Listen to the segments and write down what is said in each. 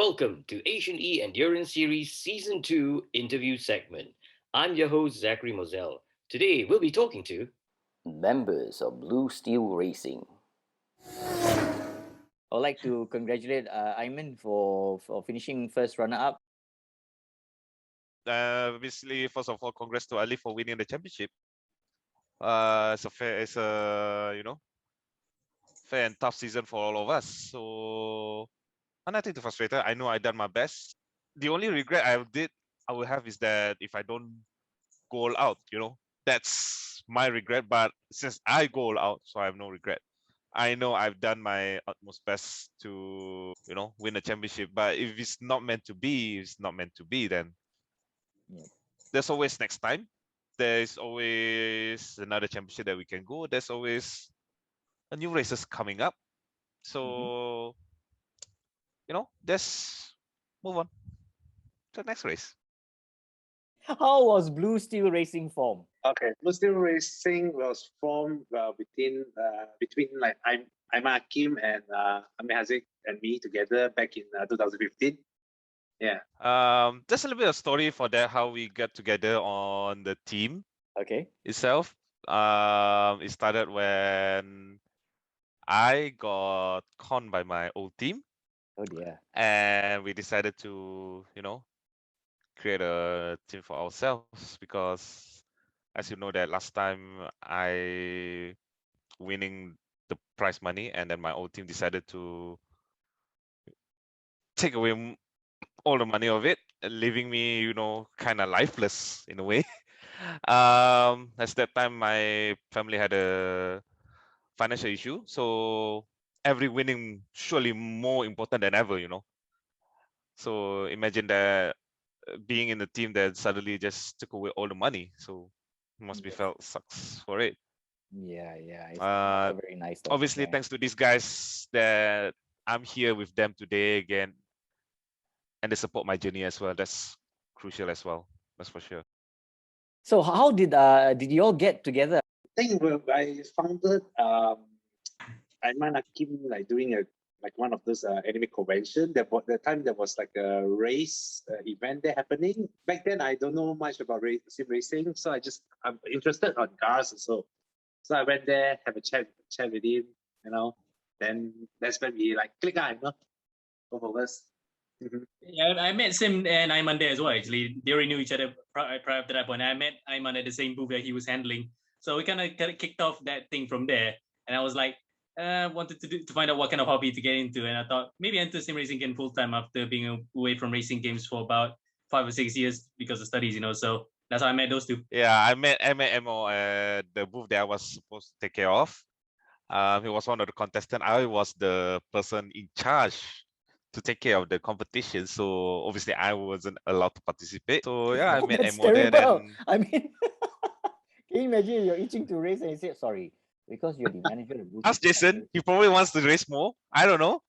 Welcome to Asian E Endurance Series Season 2 interview segment. I'm your host, Zachary Moselle. Today, we'll be talking to members of Blue Steel Racing. I would like to congratulate Ayman for finishing first runner-up. Obviously, first of all, congrats to Ali for winning the championship. It's a fair and tough season for all of us. So, nothing too frustrated. I know I done my best. The only regret I will have is that if I don't go all out, that's my regret. But since I go all out, so I have no regret. I know I've done my utmost best to, win a championship. But if it's not meant to be, it's not meant to be. Then there's always next time. There's always another championship that we can go. There's always a new races coming up. So, let's move on to the next race. How was Blue Steel Racing formed? Okay, Blue Steel Racing was formed between like I'm Hakim and Amir Haziq and me together back in 2015. Yeah. Just a little bit of story for that, how we got together on the team Okay. itself. It started when I got conned by my old team. Oh dear. And we decided to, create a team for ourselves because, as you know, that last time I winning the prize money, and then my old team decided to take away all the money of it, leaving me, kind of lifeless in a way. At that time, my family had a financial issue, so every winning surely more important than ever, So imagine that being in a team that suddenly just took away all the money, so must be felt sucks for it. Yeah. It's not very nice. Obviously, thanks to these guys that I'm here with them today again, and they support my journey as well. That's crucial as well. That's for sure. So how did you all get together? I think I founded Aiman Hakim like doing one of those anime convention. The time there was like a race event there happening. Back then I don't know much about sim racing, so I'm interested on cars also. So I went there, have a chat with him, Then that's when we like click on, both of us. Yeah, I met Sim and Ayman there as well. Actually, they already knew each other prior to that point. I met Ayman at the same booth that he was handling, so we kind of kicked off that thing from there. And I was like, wanted to find out what kind of hobby to get into, and I thought maybe enter sim racing again full time after being away from racing games for about 5 or 6 years because of studies. So that's how I met those two. Yeah, I met Mo at the booth that I was supposed to take care of. He was one of the contestants. I was the person in charge to take care of the competition, so obviously I wasn't allowed to participate. So yeah, I met That's Mo there. terrible. I mean, can you imagine you're itching to race and you say sorry because you're the manager of Blue Ask Steel. Jason. He probably wants to race more. I don't know.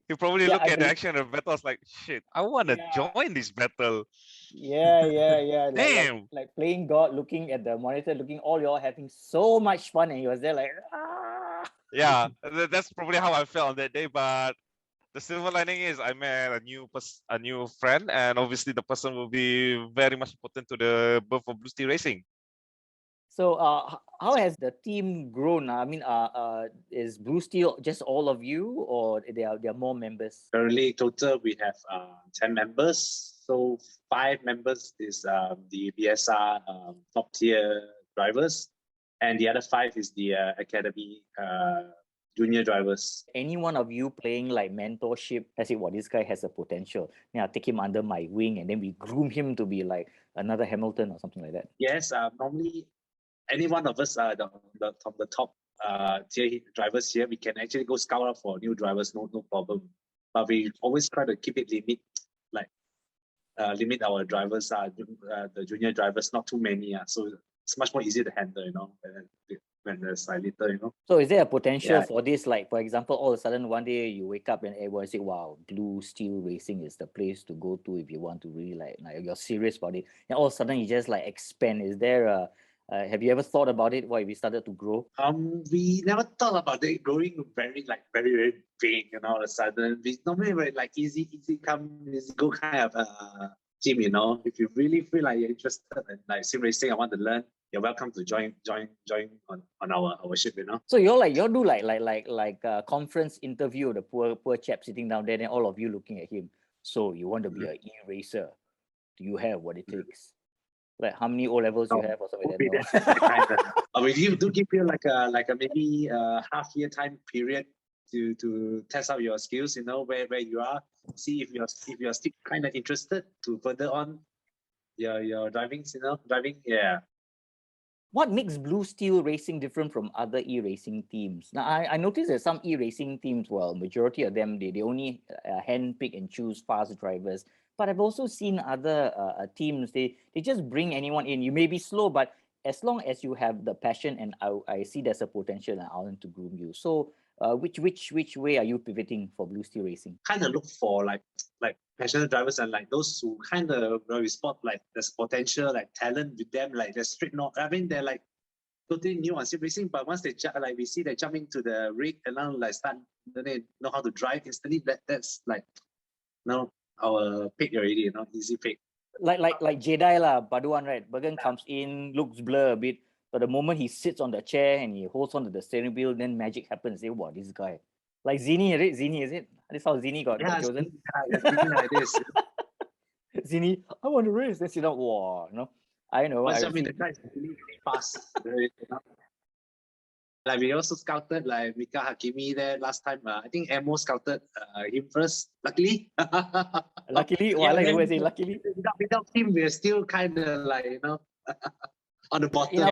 He probably Yeah, look I at the believe- action of the battle. I was like, shit, I want to join this battle. Yeah. Damn. Like playing God, looking at the monitor, looking all y'all having so much fun, and he was there like, ah. Yeah, that's probably how I felt on that day. But the silver lining is I met a new friend, and obviously the person will be very much important to the birth of Blue Steel Racing. So, how has the team grown? I mean, is Blue Steel just all of you, or there are more members? Currently, total we have 10 members. So 5 members is the BSR top tier drivers, and the other 5 is the academy junior drivers. Any one of you playing like mentorship? I say, well, this guy has a potential. Then I'll take him under my wing, and then we groom him to be like another Hamilton or something like that. Yes, normally any one of us from the top tier drivers here, we can actually go scout out for new drivers, no problem. But we always try to keep it limit our drivers, the junior drivers, not too many. So it's much more easier to handle, when there's like little, So is there a potential for this? Like, for example, all of a sudden one day you wake up and everyone say, wow, Blue Steel Racing is the place to go to if you want to really like you're serious about it. And all of a sudden you just like expand. Is there Have you ever thought about it? Why we started to grow? We never thought about it growing very big, all of a sudden. We normally very like easy come, easy go kind of team, If you really feel like you're interested in like sim racing, I want to learn, you're welcome to join on our ship, So y'all do like a conference interview of the poor chap sitting down there, and all of you looking at him. So you want to be an e-racer? Do you have what it takes? Like how many O levels you have or something like that? No. We do give you like a maybe half year time period to test out your skills, where you are, see if you're still kind of interested to further on your driving, yeah. What makes Blue Steel Racing different from other e-racing teams? Now, I noticed that some e-racing teams, well, majority of them, they only handpick and choose fast drivers. But I've also seen other teams, they just bring anyone in. You may be slow, but as long as you have the passion, and I see there's a potential, and I want to groom you. So which way are you pivoting for Blue Steel Racing? Kind of look for like passionate drivers and like those who kind of we spot like there's potential, like talent with them, like they're straight not. I mean, they're like totally new on sim racing, but once they like we see they jump into the rig and now like start, they know how to drive instantly. That's like our pick already, easy pick. Like Jedi lah, Baduan, right? Bergen comes in, looks blur a bit, but the moment he sits on the chair and he holds on to the steering wheel, then magic happens. Say, wow, this guy. Like Zini, right? Zini, is it? This how Zini got chosen? Zini like this. Zini, I want to race. Then sit down, wow, I know. I mean, the guy is really fast. Like we also scouted like Mika Hakimi there last time. I think Emo scouted him first. Luckily, luckily, I like the way I say luckily. Without him, we're still kind of like on the bottom.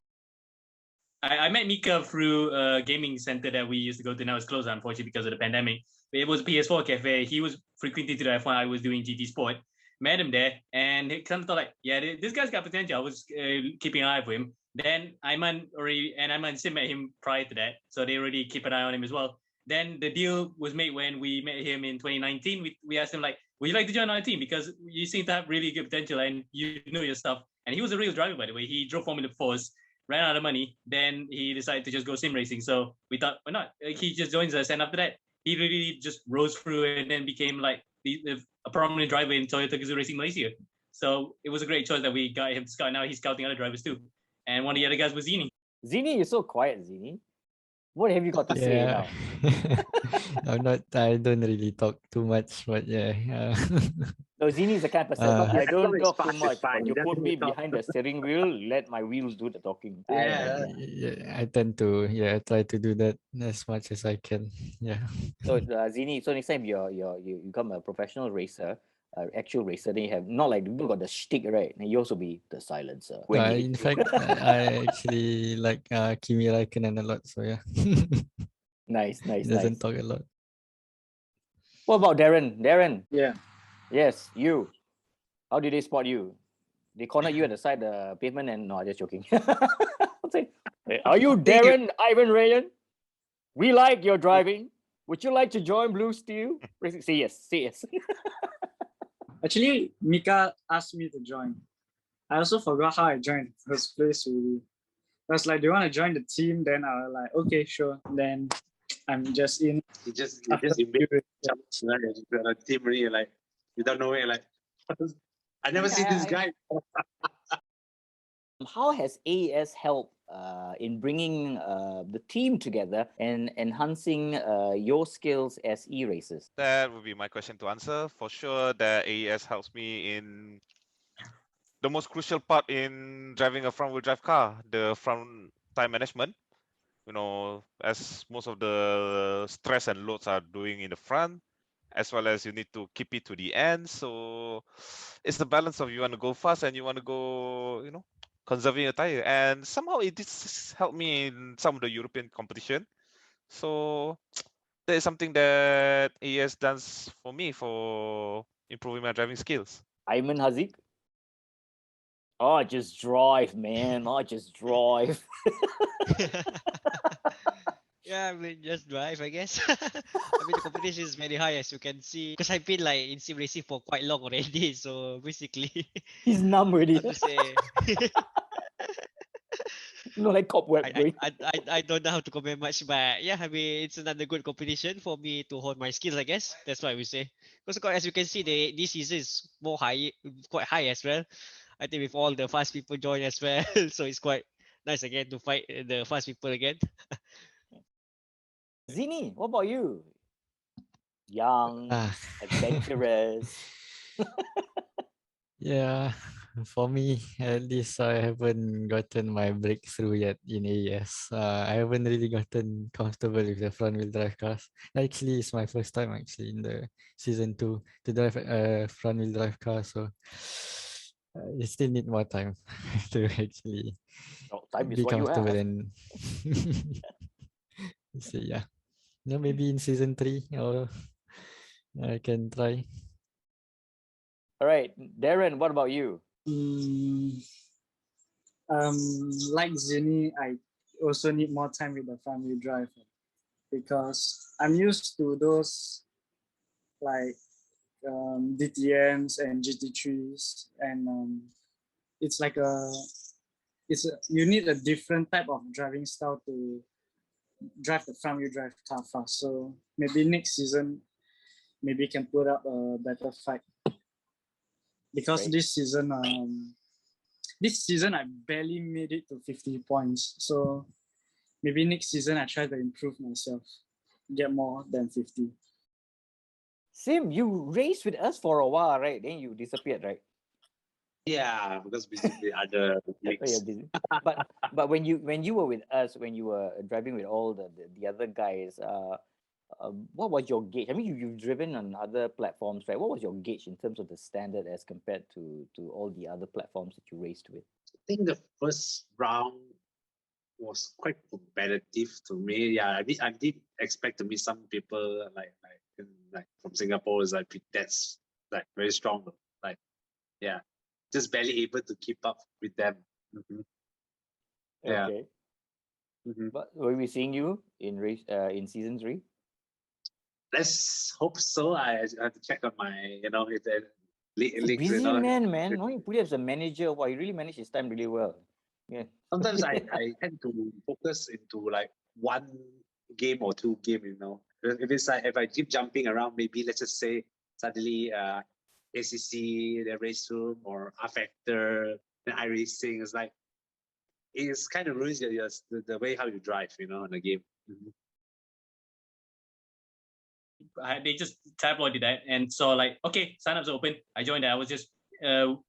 I met Mika through a gaming center that we used to go to. Now it's closed, unfortunately, because of the pandemic. But it was a PS4 cafe. He was frequenting to the F1. I was doing GT Sport. Met him there, and he kind of thought like, yeah, this guy's got potential. I was keeping an eye for him. Then Aiman and Sim met him prior to that, so they already keep an eye on him as well. Then the deal was made when we met him in 2019. We asked him like, would you like to join our team, because you seem to have really good potential and you know your stuff. And he was a real driver, by the way. He drove Formula 4s, ran out of money. Then he decided to just go sim racing. So we thought, why not? He just joins us, and after that, he really just rose through and then became like a prominent driver in Toyota Gazoo Racing Malaysia. So it was a great choice that we got him to scout. Now he's scouting other drivers too. And one of the other guys was Zini. Zini, you're so quiet, Zini. What have you got to say now? I don't really talk too much, but yeah. So Zini is the kind of person, I don't talk too much, but you put me behind the steering wheel, let my wheels do the talking. I tend to, I try to do that as much as I can. Yeah. So Zini, so next time you become a professional racer, actual racer, then you have not like people got the shtick, right? And you also be the silencer. In fact, I actually like Kimi Räikkönen a lot, so yeah. Nice. He doesn't talk a lot. What about Darren? Darren? Yeah. Yes, you. How did they spot you? They cornered you at the side of the pavement and no, I'm just joking. Are you Darren Ivan Rayan? We like your driving. Would you like to join Blue Steel Racing? Say yes. Actually, Mika asked me to join. I also forgot how I joined in the first place, really. I was like, do you want to join the team? Then I was like, okay, sure. Then I'm just in. You just the team really like without knowing like I never seen this guy. How has AeES helped in bringing the team together and enhancing your skills as e-racers? That would be my question to answer. For sure, the AeES helps me in the most crucial part in driving a front-wheel drive car, the front time management. As most of the stress and loads are doing in the front, as well as you need to keep it to the end. So it's the balance of you want to go fast and you want to go, conserving your tire. And somehow it did help me in some of the European competition. So that is something that AeES does for me for improving my driving skills. Ayman Haziq? Oh, just drive, man. Just drive. Yeah, I mean, just drive, I guess. I mean, the competition is very high, as you can see. Because I've been like in sim racing for quite long already. So basically, he's numb already. How to say? No, like cobweb I, going. I don't know how to comment much, but yeah, I mean it's another good competition for me to hone my skills, I guess. That's what I would say. Because as you can see, this season is more high, quite high as well. I think with all the fast people join as well, so it's quite nice again to fight the fast people again. Zini, what about you? Young, Ah, adventurous. yeah. For me, at least I haven't gotten my breakthrough yet in AES. I haven't really gotten comfortable with the front wheel drive cars. Actually, it's my first time actually in the season 2 to drive a front wheel drive car. So you still need more time to actually Oh, time is be what you comfortable have. and see. Yeah, yeah, maybe in season 3 or I can try. All right, Darren, what about you? Mm, like Zini, I also need more time with the family drive because I'm used to those like DTMs and GT3s, and you need a different type of driving style to drive the front wheel drive car fast. So maybe next season, maybe can put up a better fight because Right. this season I barely made it to 50 points. So maybe next season I try to improve myself, get more than 50. Sim, you raced with us for a while, right? Then you disappeared, right? Yeah, because basically other Oh, yeah, leagues. busy. But when you were with us, when you were driving with all the other guys, what was your gauge? I mean, you've driven on other platforms, right? What was your gauge in terms of the standard as compared to all the other platforms that you raced with? I think the first round was quite competitive to me. Yeah, I did expect to meet some people like from Singapore is like that's like very strong. Like yeah, just barely able to keep up with them. Yeah. Okay. Mhm. But were we seeing you in season 3? Let's hope so. I have to check on my if the leagues. Busy man. No, you put it as a manager. Wow, you really manage his time really well. Yeah. Sometimes I tend to focus into like one game or two game. If it's like if I keep jumping around, maybe let's just say suddenly ACC, the race room, or R Factor, then iRacing. It's kind of ruins the way how you drive, in the game. They just tabloided that and saw like, okay, signups are open. I joined it. I was just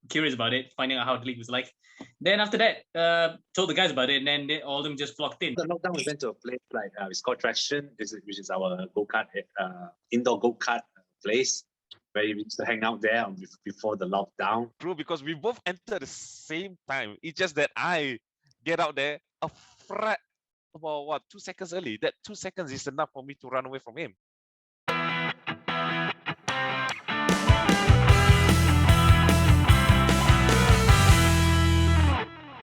curious about it, finding out how the league was like. Then after that, told the guys about it, and then all of them just flocked in. The lockdown, we went to a place like it's called Traction, which is our go-kart, indoor go-kart place, where we used to hang out there before the lockdown. True, because we both enter the same time. It's just that I get out there about 2 seconds early. That 2 seconds is enough for me to run away from him.